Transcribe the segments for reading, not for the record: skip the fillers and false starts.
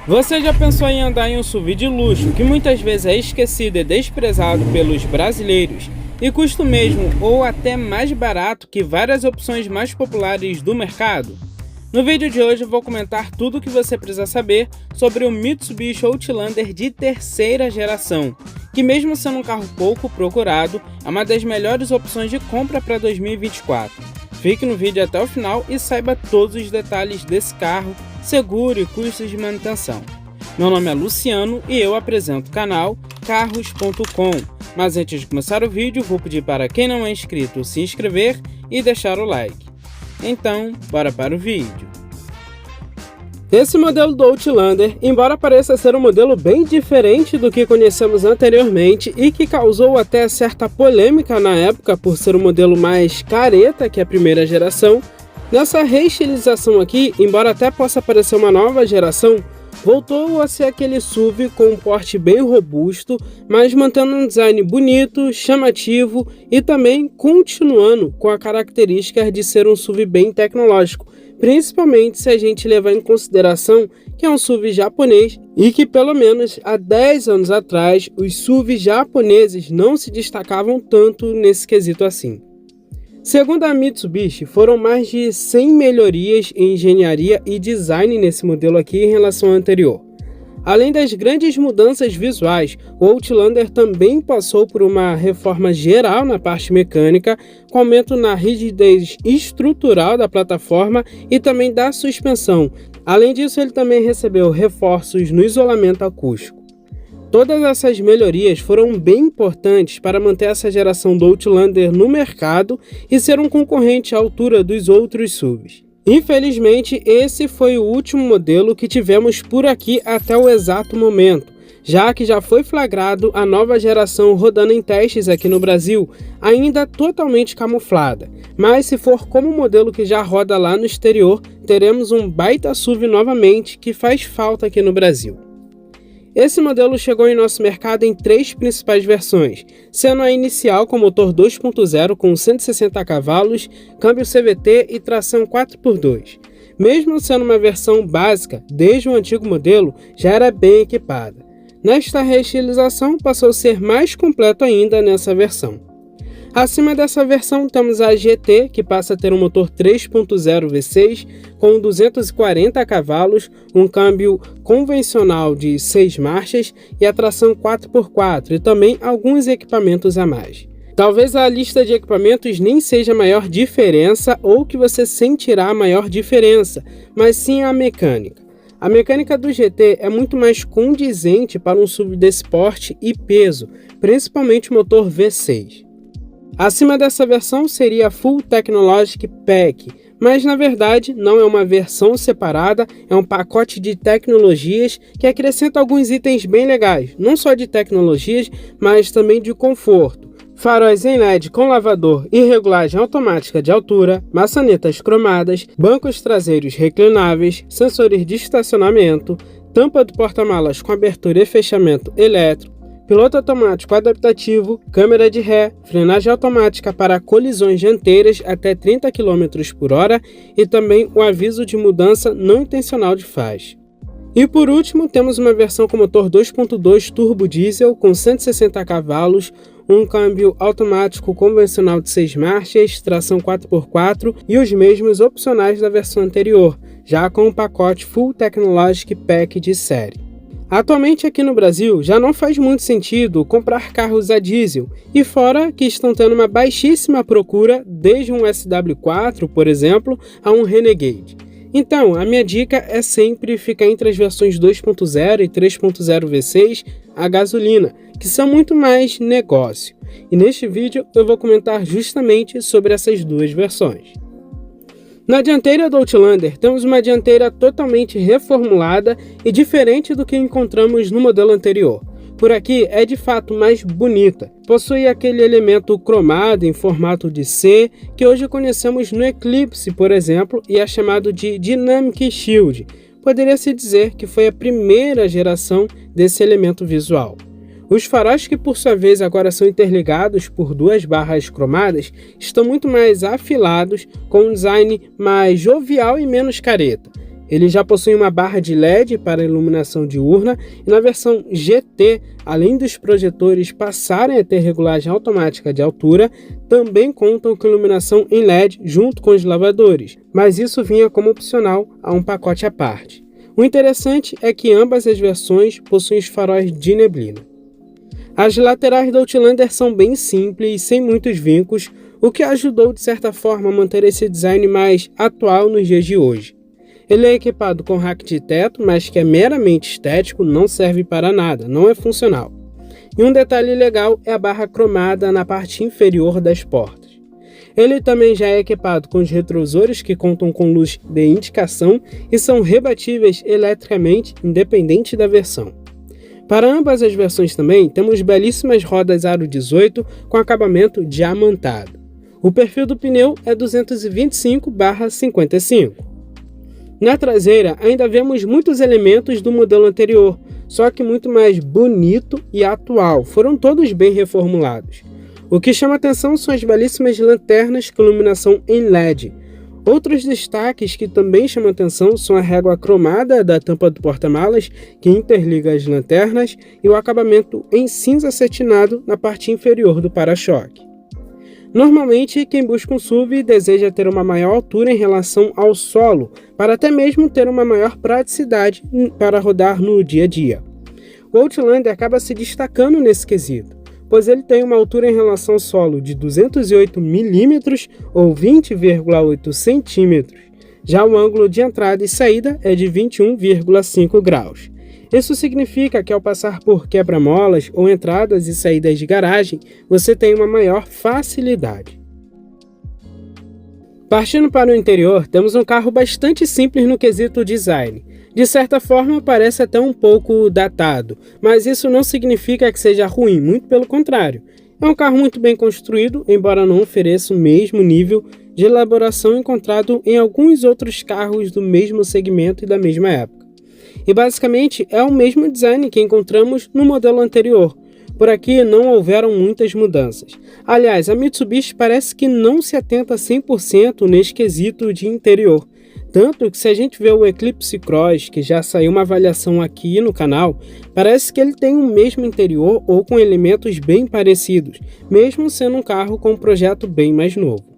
Você já pensou em andar em um SUV de luxo que muitas vezes é esquecido e desprezado pelos brasileiros e custa o mesmo ou até mais barato que várias opções mais populares do mercado? No vídeo de hoje eu vou comentar tudo o que você precisa saber sobre o Mitsubishi Outlander de terceira geração, que mesmo sendo um carro pouco procurado, é uma das melhores opções de compra para 2024. Fique no vídeo até o final e saiba todos os detalhes desse carro, seguro e custos de manutenção. Meu nome é Luciano e eu apresento o canal Carros.com. Mas antes de começar o vídeo, vou pedir para quem não é inscrito se inscrever e deixar o like. Então, bora para o vídeo. Esse modelo do Outlander, embora pareça ser um modelo bem diferente do que conhecemos anteriormente e que causou até certa polêmica na época por ser um modelo mais careta que a primeira geração, nessa reestilização aqui, embora até possa parecer uma nova geração, voltou a ser aquele SUV com um porte bem robusto, mas mantendo um design bonito, chamativo e também continuando com a característica de ser um SUV bem tecnológico, principalmente se a gente levar em consideração que é um SUV japonês e que pelo menos há 10 anos atrás os SUVs japoneses não se destacavam tanto nesse quesito assim. Segundo a Mitsubishi, foram mais de 100 melhorias em engenharia e design nesse modelo aqui em relação ao anterior. Além das grandes mudanças visuais, o Outlander também passou por uma reforma geral na parte mecânica, com aumento na rigidez estrutural da plataforma e também da suspensão. Além disso, ele também recebeu reforços no isolamento acústico. Todas essas melhorias foram bem importantes para manter essa geração do Outlander no mercado e ser um concorrente à altura dos outros SUVs. Infelizmente, esse foi o último modelo que tivemos por aqui até o exato momento, já que já foi flagrado a nova geração rodando em testes aqui no Brasil, ainda totalmente camuflada. Mas se for como o modelo que já roda lá no exterior, teremos um baita SUV novamente que faz falta aqui no Brasil. Esse modelo chegou em nosso mercado em 3 principais versões, sendo a inicial com motor 2.0 com 160 cavalos, câmbio CVT e tração 4x2. Mesmo sendo uma versão básica, desde o antigo modelo já era bem equipada. Nesta reestilização passou a ser mais completo ainda nessa versão. Acima dessa versão temos a GT, que passa a ter um motor 3.0 V6 com 240 cavalos, um câmbio convencional de 6 marchas e a tração 4x4 e também alguns equipamentos a mais. Talvez a lista de equipamentos nem seja a maior diferença ou que você sentirá a maior diferença, mas sim a mecânica. A mecânica do GT é muito mais condizente para um SUV desse porte e peso, principalmente o motor V6. Acima dessa versão seria a Full Technologic Pack, mas na verdade não é uma versão separada, é um pacote de tecnologias que acrescenta alguns itens bem legais, não só de tecnologias, mas também de conforto. Faróis em LED com lavador e regulagem automática de altura, maçanetas cromadas, bancos traseiros reclináveis, sensores de estacionamento, tampa do porta-malas com abertura e fechamento elétrico, piloto automático adaptativo, câmera de ré, frenagem automática para colisões dianteiras até 30 km por hora e também o aviso de mudança não intencional de faixa. E por último, temos uma versão com motor 2.2 turbo diesel com 160 cavalos, um câmbio automático convencional de 6 marchas, tração 4x4 e os mesmos opcionais da versão anterior, já com o pacote Full Technologic Pack de série. Atualmente aqui no Brasil já não faz muito sentido comprar carros a diesel, e fora que estão tendo uma baixíssima procura desde um SW4, por exemplo, a um Renegade. Então, a minha dica é sempre ficar entre as versões 2.0 e 3.0 V6 a gasolina, que são muito mais negócio. E neste vídeo eu vou comentar justamente sobre essas duas versões. Na dianteira do Outlander, temos uma dianteira totalmente reformulada e diferente do que encontramos no modelo anterior. Por aqui é de fato mais bonita, possui aquele elemento cromado em formato de C que hoje conhecemos no Eclipse, por exemplo, e é chamado de Dynamic Shield. Poderia-se dizer que foi a primeira geração desse elemento visual. Os faróis, que por sua vez agora são interligados por duas barras cromadas, estão muito mais afilados, com um design mais jovial e menos careta. Ele já possui uma barra de LED para iluminação diurna e na versão GT, além dos projetores passarem a ter regulagem automática de altura, também contam com iluminação em LED junto com os lavadores, mas isso vinha como opcional a um pacote à parte. O interessante é que ambas as versões possuem os faróis de neblina. As laterais do Outlander são bem simples e sem muitos vincos, o que ajudou de certa forma a manter esse design mais atual nos dias de hoje. Ele é equipado com rack de teto, mas que é meramente estético, não serve para nada, não é funcional. E um detalhe legal é a barra cromada na parte inferior das portas. Ele também já é equipado com os retrovisores que contam com luz de indicação e são rebatíveis eletricamente, independente da versão. Para ambas as versões também, temos belíssimas rodas aro 18 com acabamento diamantado. O perfil do pneu é 225/55. Na traseira, ainda vemos muitos elementos do modelo anterior, só que muito mais bonito e atual, foram todos bem reformulados. O que chama atenção são as belíssimas lanternas com iluminação em LED. Outros destaques que também chamam atenção são a régua cromada da tampa do porta-malas, que interliga as lanternas, e o acabamento em cinza acetinado na parte inferior do para-choque. Normalmente, quem busca um SUV deseja ter uma maior altura em relação ao solo, para até mesmo ter uma maior praticidade para rodar no dia a dia. O Outlander acaba se destacando nesse quesito, pois ele tem uma altura em relação ao solo de 208 mm ou 20,8 cm. Já o ângulo de entrada e saída é de 21,5 graus. Isso significa que ao passar por quebra-molas ou entradas e saídas de garagem, você tem uma maior facilidade. Partindo para o interior, temos um carro bastante simples no quesito design. De certa forma, parece até um pouco datado, mas isso não significa que seja ruim, muito pelo contrário. É um carro muito bem construído, embora não ofereça o mesmo nível de elaboração encontrado em alguns outros carros do mesmo segmento e da mesma época. E basicamente é o mesmo design que encontramos no modelo anterior. Por aqui não houveram muitas mudanças. Aliás, a Mitsubishi parece que não se atenta 100% nesse quesito de interior. Tanto que se a gente vê o Eclipse Cross, que já saiu uma avaliação aqui no canal, parece que ele tem o mesmo interior ou com elementos bem parecidos, mesmo sendo um carro com um projeto bem mais novo.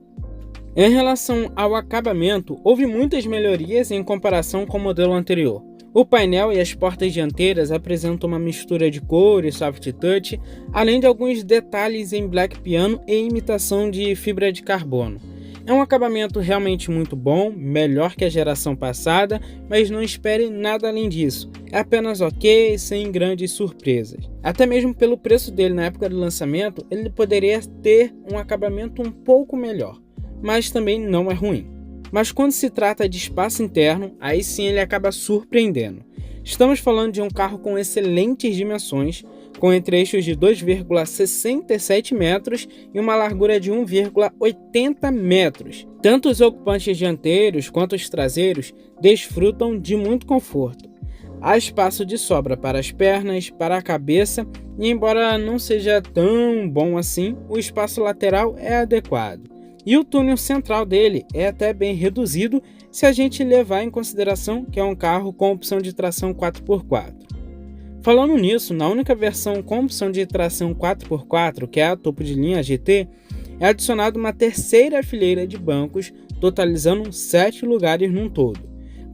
Em relação ao acabamento, houve muitas melhorias em comparação com o modelo anterior. O painel e as portas dianteiras apresentam uma mistura de cor e soft touch, além de alguns detalhes em black piano e imitação de fibra de carbono. É um acabamento realmente muito bom, melhor que a geração passada, mas não espere nada além disso. É apenas ok, sem grandes surpresas. Até mesmo pelo preço dele na época do lançamento, ele poderia ter um acabamento um pouco melhor, mas também não é ruim. Mas quando se trata de espaço interno, aí sim ele acaba surpreendendo. Estamos falando de um carro com excelentes dimensões, com entre-eixos de 2,67 metros e uma largura de 1,80 metros. Tanto os ocupantes dianteiros quanto os traseiros desfrutam de muito conforto. Há espaço de sobra para as pernas, para a cabeça e, embora não seja tão bom assim, o espaço lateral é adequado. E o túnel central dele é até bem reduzido se a gente levar em consideração que é um carro com opção de tração 4x4. Falando nisso, na única versão com opção de tração 4x4, que é a topo de linha GT, é adicionada uma terceira fileira de bancos, totalizando 7 lugares num todo.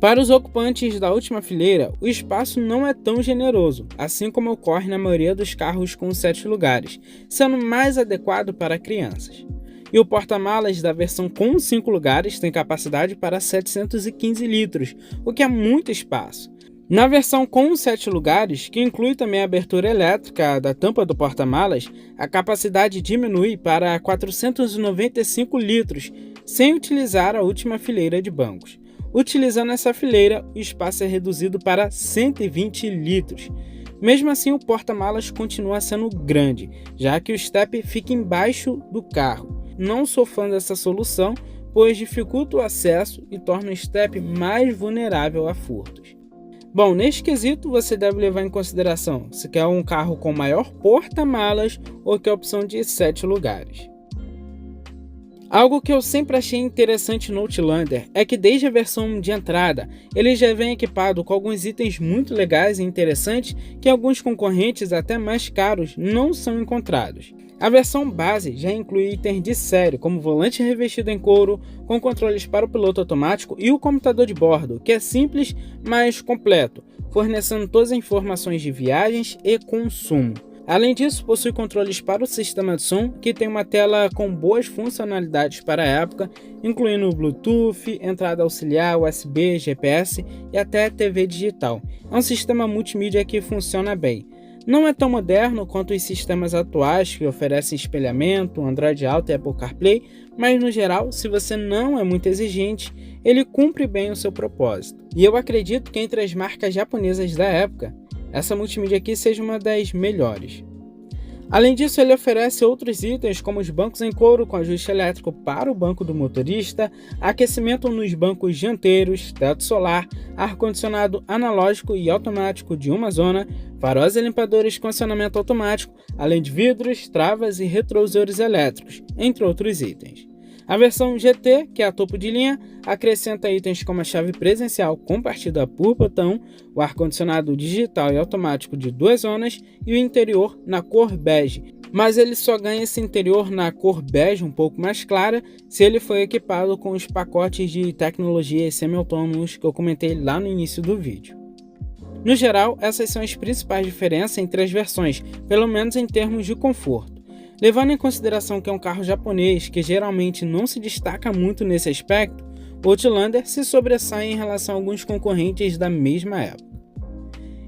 Para os ocupantes da última fileira, o espaço não é tão generoso, assim como ocorre na maioria dos carros com 7 lugares, sendo mais adequado para crianças. E o porta-malas da versão com 5 lugares tem capacidade para 715 litros, o que é muito espaço. Na versão com 7 lugares, que inclui também a abertura elétrica da tampa do porta-malas, a capacidade diminui para 495 litros, sem utilizar a última fileira de bancos. Utilizando essa fileira, o espaço é reduzido para 120 litros. Mesmo assim, o porta-malas continua sendo grande, já que o step fica embaixo do carro. Não sou fã dessa solução, pois dificulta o acesso e torna o step mais vulnerável a furtos. Bom, neste quesito você deve levar em consideração se quer um carro com maior porta-malas ou quer a opção de 7 lugares. Algo que eu sempre achei interessante no Outlander é que desde a versão de entrada, ele já vem equipado com alguns itens muito legais e interessantes que alguns concorrentes até mais caros não são encontrados. A versão base já inclui itens de série, como volante revestido em couro, com controles para o piloto automático e o computador de bordo, que é simples, mas completo, fornecendo todas as informações de viagens e consumo. Além disso, possui controles para o sistema de som, que tem uma tela com boas funcionalidades para a época, incluindo Bluetooth, entrada auxiliar, USB, GPS e até TV digital. É um sistema multimídia que funciona bem. Não é tão moderno quanto os sistemas atuais que oferecem espelhamento, Android Auto e Apple CarPlay, mas no geral, se você não é muito exigente, ele cumpre bem o seu propósito. E eu acredito que entre as marcas japonesas da época, essa multimídia aqui seja uma das melhores. Além disso, ele oferece outros itens como os bancos em couro com ajuste elétrico para o banco do motorista, aquecimento nos bancos dianteiros, teto solar, ar-condicionado analógico e automático de uma zona, faróis e limpadores com acionamento automático, além de vidros, travas e retrovisores elétricos, entre outros itens. A versão GT, que é a topo de linha, acrescenta itens como a chave presencial compartida por botão, o ar-condicionado digital e automático de 2 zonas e o interior na cor bege, mas ele só ganha esse interior na cor bege um pouco mais clara se ele for equipado com os pacotes de tecnologia semi-autônomos que eu comentei lá no início do vídeo. No geral, essas são as principais diferenças entre as versões, pelo menos em termos de conforto. Levando em consideração que é um carro japonês que geralmente não se destaca muito nesse aspecto, o Outlander se sobressai em relação a alguns concorrentes da mesma época.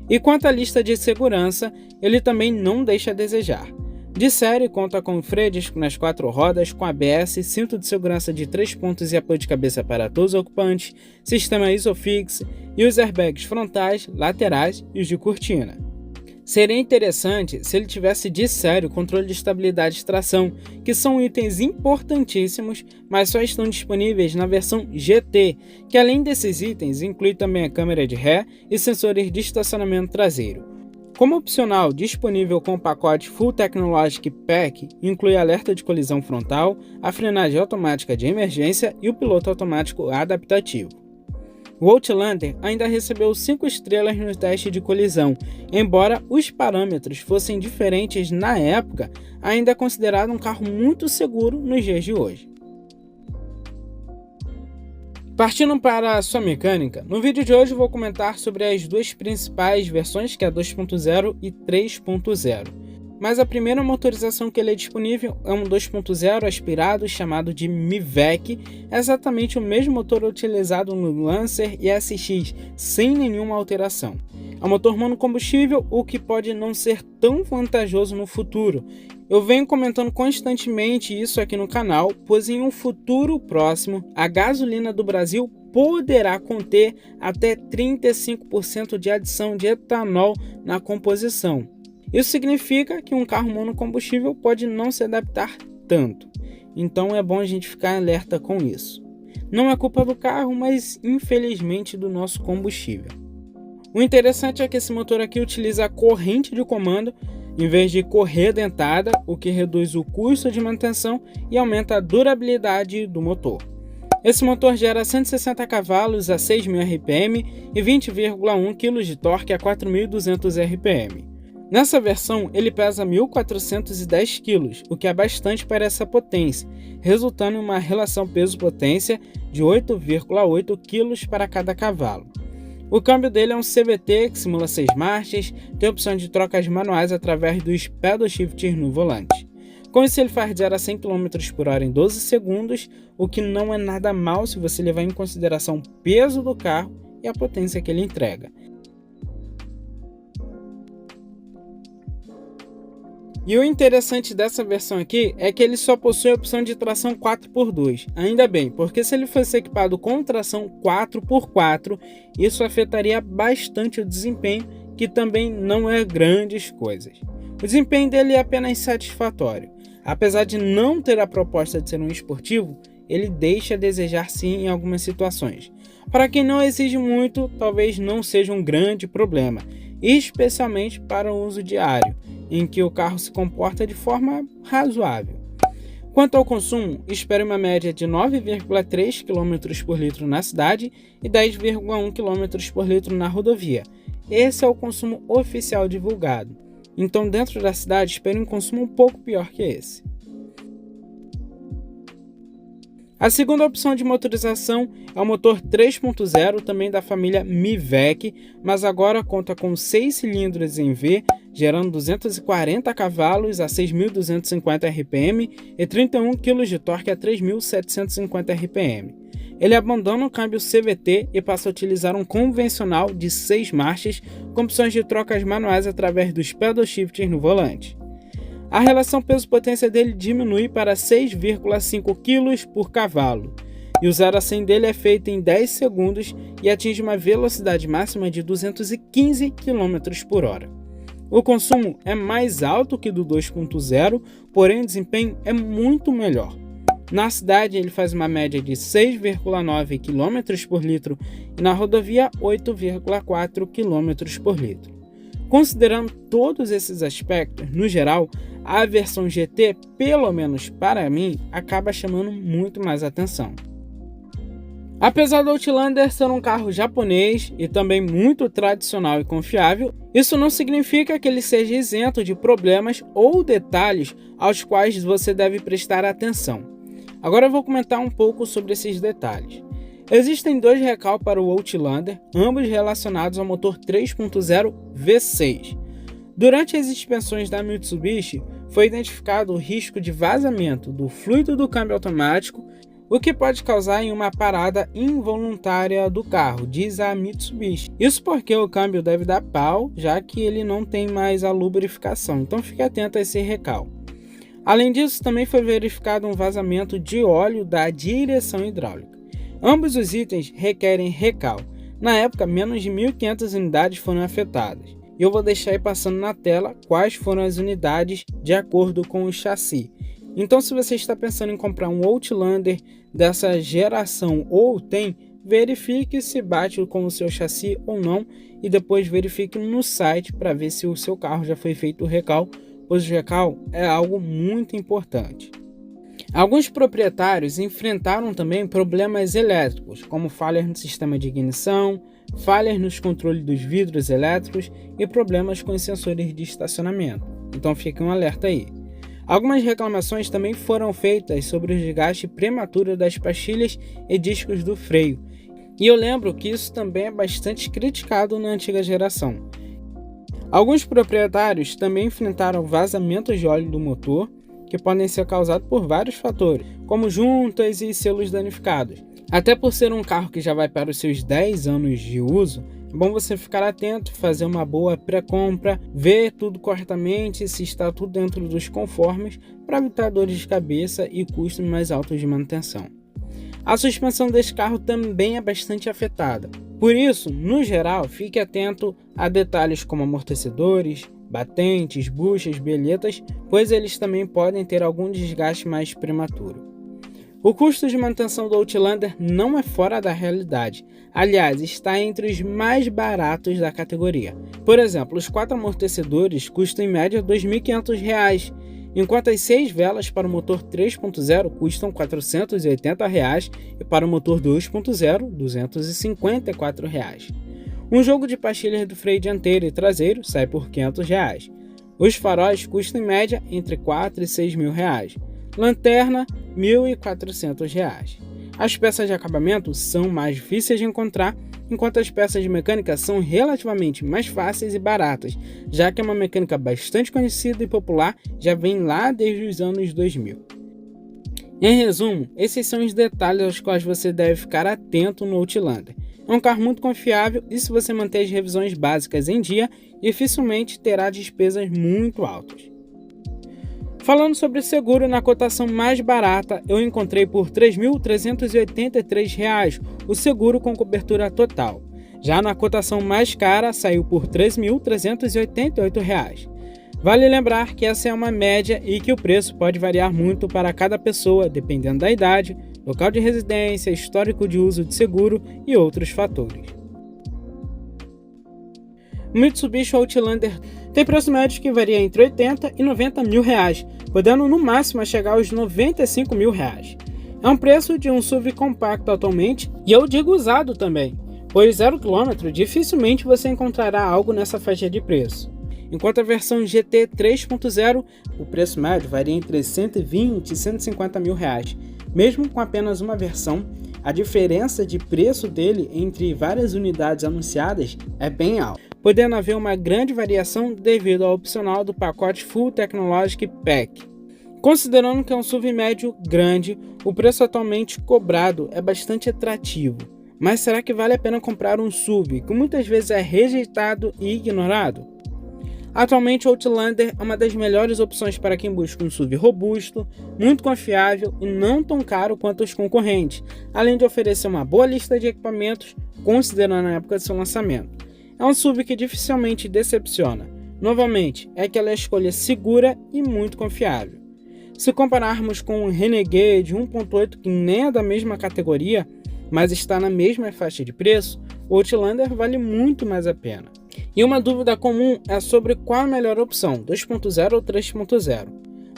E quanto à lista de segurança, ele também não deixa a desejar. De série, conta com freio disco nas 4 rodas, com ABS, cinto de segurança de 3 pontos e apoio de cabeça para todos os ocupantes, sistema ISOFIX e os airbags frontais, laterais e os de cortina. Seria interessante se ele tivesse de série o controle de estabilidade e tração, que são itens importantíssimos, mas só estão disponíveis na versão GT, que além desses itens inclui também a câmera de ré e sensores de estacionamento traseiro. Como opcional disponível com o pacote Full Technologic Pack, inclui alerta de colisão frontal, a frenagem automática de emergência e o piloto automático adaptativo. O Outlander ainda recebeu 5 estrelas no teste de colisão, embora os parâmetros fossem diferentes na época, ainda é considerado um carro muito seguro nos dias de hoje. Partindo para a sua mecânica, no vídeo de hoje vou comentar sobre as duas principais versões, que é a 2.0 e 3.0. Mas a primeira motorização que ele é disponível é um 2.0 aspirado chamado de Mivec, exatamente o mesmo motor utilizado no Lancer e SX, sem nenhuma alteração. É um motor monocombustível, o que pode não ser tão vantajoso no futuro. Eu venho comentando constantemente isso aqui no canal, pois em um futuro próximo, a gasolina do Brasil poderá conter até 35% de adição de etanol na composição. Isso significa que um carro monocombustível pode não se adaptar tanto, então é bom a gente ficar alerta com isso. Não é culpa do carro, mas infelizmente do nosso combustível. O interessante é que esse motor aqui utiliza a corrente de comando em vez de correia dentada, o que reduz o custo de manutenção e aumenta a durabilidade do motor. Esse motor gera 160 cavalos a 6.000 RPM e 20,1 kg de torque a 4.200 RPM. Nessa versão, ele pesa 1.410 kg, o que é bastante para essa potência, resultando em uma relação peso-potência de 8,8 kg para cada cavalo. O câmbio dele é um CVT que simula 6 marchas, tem opção de trocas manuais através dos pedal shifters no volante. Com isso ele faz de 0 a 100 km por hora em 12 segundos, o que não é nada mal se você levar em consideração o peso do carro e a potência que ele entrega. E o interessante dessa versão aqui é que ele só possui a opção de tração 4x2. Ainda bem, porque se ele fosse equipado com tração 4x4, isso afetaria bastante o desempenho, que também não é grandes coisas. O desempenho dele é apenas satisfatório. Apesar de não ter a proposta de ser um esportivo, ele deixa a desejar sim em algumas situações. Para quem não exige muito, talvez não seja um grande problema, especialmente para o uso diário, em que o carro se comporta de forma razoável. Quanto ao consumo, espere uma média de 9,3 km por litro na cidade e 10,1 km por litro na rodovia. Esse é o consumo oficial divulgado. Então, dentro da cidade, espere um consumo um pouco pior que esse. A segunda opção de motorização é o motor 3.0, também da família Mivec, mas agora conta com 6 cilindros em V, gerando 240 cavalos a 6.250 RPM e 31 kg de torque a 3.750 RPM. Ele abandona o câmbio CVT e passa a utilizar um convencional de 6 marchas com opções de trocas manuais através dos pedal shifters no volante. A relação peso-potência dele diminui para 6,5 kg por cavalo, e o 0 a 100 dele é feito em 10 segundos e atinge uma velocidade máxima de 215 km por hora. O consumo é mais alto que do 2.0, porém o desempenho é muito melhor. Na cidade ele faz uma média de 6,9 km por litro e na rodovia 8,4 km por litro. Considerando todos esses aspectos, no geral, a versão GT, pelo menos para mim, acaba chamando muito mais atenção. Apesar do Outlander ser um carro japonês e também muito tradicional e confiável, isso não significa que ele seja isento de problemas ou detalhes aos quais você deve prestar atenção. Agora eu vou comentar um pouco sobre esses detalhes. Existem 2 recalques para o Outlander, ambos relacionados ao motor 3.0 V6. Durante as inspeções da Mitsubishi, foi identificado o risco de vazamento do fluido do câmbio automático, o que pode causar em uma parada involuntária do carro, diz a Mitsubishi. Isso porque o câmbio deve dar pau, já que ele não tem mais a lubrificação, então fique atento a esse recalque. Além disso, também foi verificado um vazamento de óleo da direção hidráulica. Ambos os itens requerem recal. Na época, menos de 1.500 unidades foram afetadas. E eu vou deixar aí passando na tela quais foram as unidades de acordo com o chassi. Então, se você está pensando em comprar um Outlander dessa geração ou tem, verifique se bate com o seu chassi ou não e depois verifique no site para ver se o seu carro já foi feito o recal, pois o recal é algo muito importante. Alguns proprietários enfrentaram também problemas elétricos, como falhas no sistema de ignição, falhas nos controles dos vidros elétricos e problemas com os sensores de estacionamento. Então fique um alerta aí. Algumas reclamações também foram feitas sobre o desgaste prematuro das pastilhas e discos do freio. E eu lembro que isso também é bastante criticado na antiga geração. Alguns proprietários também enfrentaram vazamentos de óleo do motor, que podem ser causados por vários fatores, como juntas e selos danificados. Até por ser um carro que já vai para os seus 10 anos de uso, é bom você ficar atento, fazer uma boa pré-compra, ver tudo corretamente, se está tudo dentro dos conformes, para evitar dores de cabeça e custos mais altos de manutenção. A suspensão desse carro também é bastante afetada. Por isso, no geral, fique atento a detalhes como amortecedores, batentes, buchas, belhetas, pois eles também podem ter algum desgaste mais prematuro. O custo de manutenção do Outlander não é fora da realidade, aliás, está entre os mais baratos da categoria. Por exemplo, os 4 amortecedores custam em média R$ 2.500, enquanto as 6 velas para o motor 3.0 custam R$ 480 e para o motor 2.0 R$ 254. Um jogo de pastilhas do freio dianteiro e traseiro sai por R$ 500. Os faróis custam em média entre R$ 4 e R$ 6.000. Lanterna, R$ 1.400. As peças de acabamento são mais difíceis de encontrar, enquanto as peças de mecânica são relativamente mais fáceis e baratas, já que é uma mecânica bastante conhecida e popular, já vem lá desde os anos 2000. Em resumo, esses são os detalhes aos quais você deve ficar atento no Outlander. É um carro muito confiável e, se você manter as revisões básicas em dia, dificilmente terá despesas muito altas. Falando sobre seguro, na cotação mais barata eu encontrei por R$ 3.383 o seguro com cobertura total. Já na cotação mais cara saiu por R$ 3.388. Vale lembrar que essa é uma média e que o preço pode variar muito para cada pessoa, dependendo da idade, local de residência, histórico de uso de seguro e outros fatores. O Mitsubishi Outlander tem preço médio que varia entre R$ 80 e R$ 90 mil, podendo no máximo chegar aos R$95 mil. É um preço de um SUV compacto atualmente, e eu digo usado também, pois 0 km dificilmente você encontrará algo nessa faixa de preço. Enquanto a versão GT 3.0, o preço médio varia entre R$120 e R$150 mil. Mesmo com apenas uma versão, a diferença de preço dele entre várias unidades anunciadas é bem alta, podendo haver uma grande variação devido ao opcional do pacote Full Technologic Pack. Considerando que é um SUV médio grande, o preço atualmente cobrado é bastante atrativo. Mas será que vale a pena comprar um SUV que muitas vezes é rejeitado e ignorado? Atualmente, o Outlander é uma das melhores opções para quem busca um SUV robusto, muito confiável e não tão caro quanto os concorrentes, além de oferecer uma boa lista de equipamentos, considerando a época de seu lançamento. É um SUV que dificilmente decepciona. Novamente, é aquela escolha segura e muito confiável. Se compararmos com o Renegade 1.8, que nem é da mesma categoria, mas está na mesma faixa de preço, o Outlander vale muito mais a pena. E uma dúvida comum é sobre qual a melhor opção, 2.0 ou 3.0.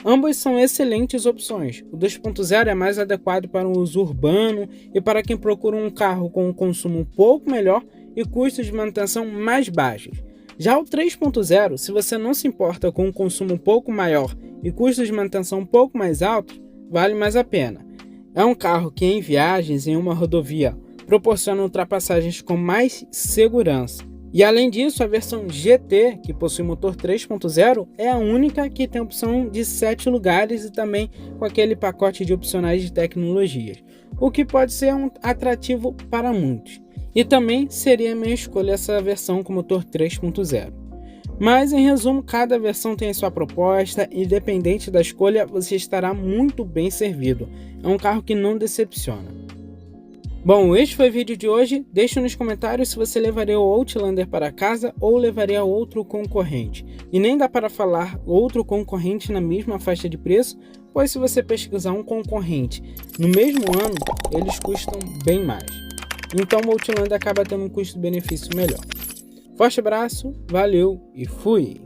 Ambas são excelentes opções. O 2.0 é mais adequado para o uso urbano e para quem procura um carro com um consumo um pouco melhor e custos de manutenção mais baixos. Já o 3.0, se você não se importa com um consumo um pouco maior e custos de manutenção um pouco mais altos, vale mais a pena. É um carro que em viagens em uma rodovia proporciona ultrapassagens com mais segurança. E além disso, a versão GT, que possui motor 3.0, é a única que tem opção de 7 lugares e também com aquele pacote de opcionais de tecnologias, o que pode ser um atrativo para muitos. E também seria a minha escolha essa versão com motor 3.0. Mas em resumo, cada versão tem a sua proposta e independente da escolha, você estará muito bem servido. É um carro que não decepciona. Bom, este foi o vídeo de hoje. Deixe nos comentários se você levaria o Outlander para casa ou levaria outro concorrente. E nem dá para falar outro concorrente na mesma faixa de preço, pois se você pesquisar um concorrente no mesmo ano, eles custam bem mais. Então o Outlander acaba tendo um custo-benefício melhor. Forte abraço, valeu e fui!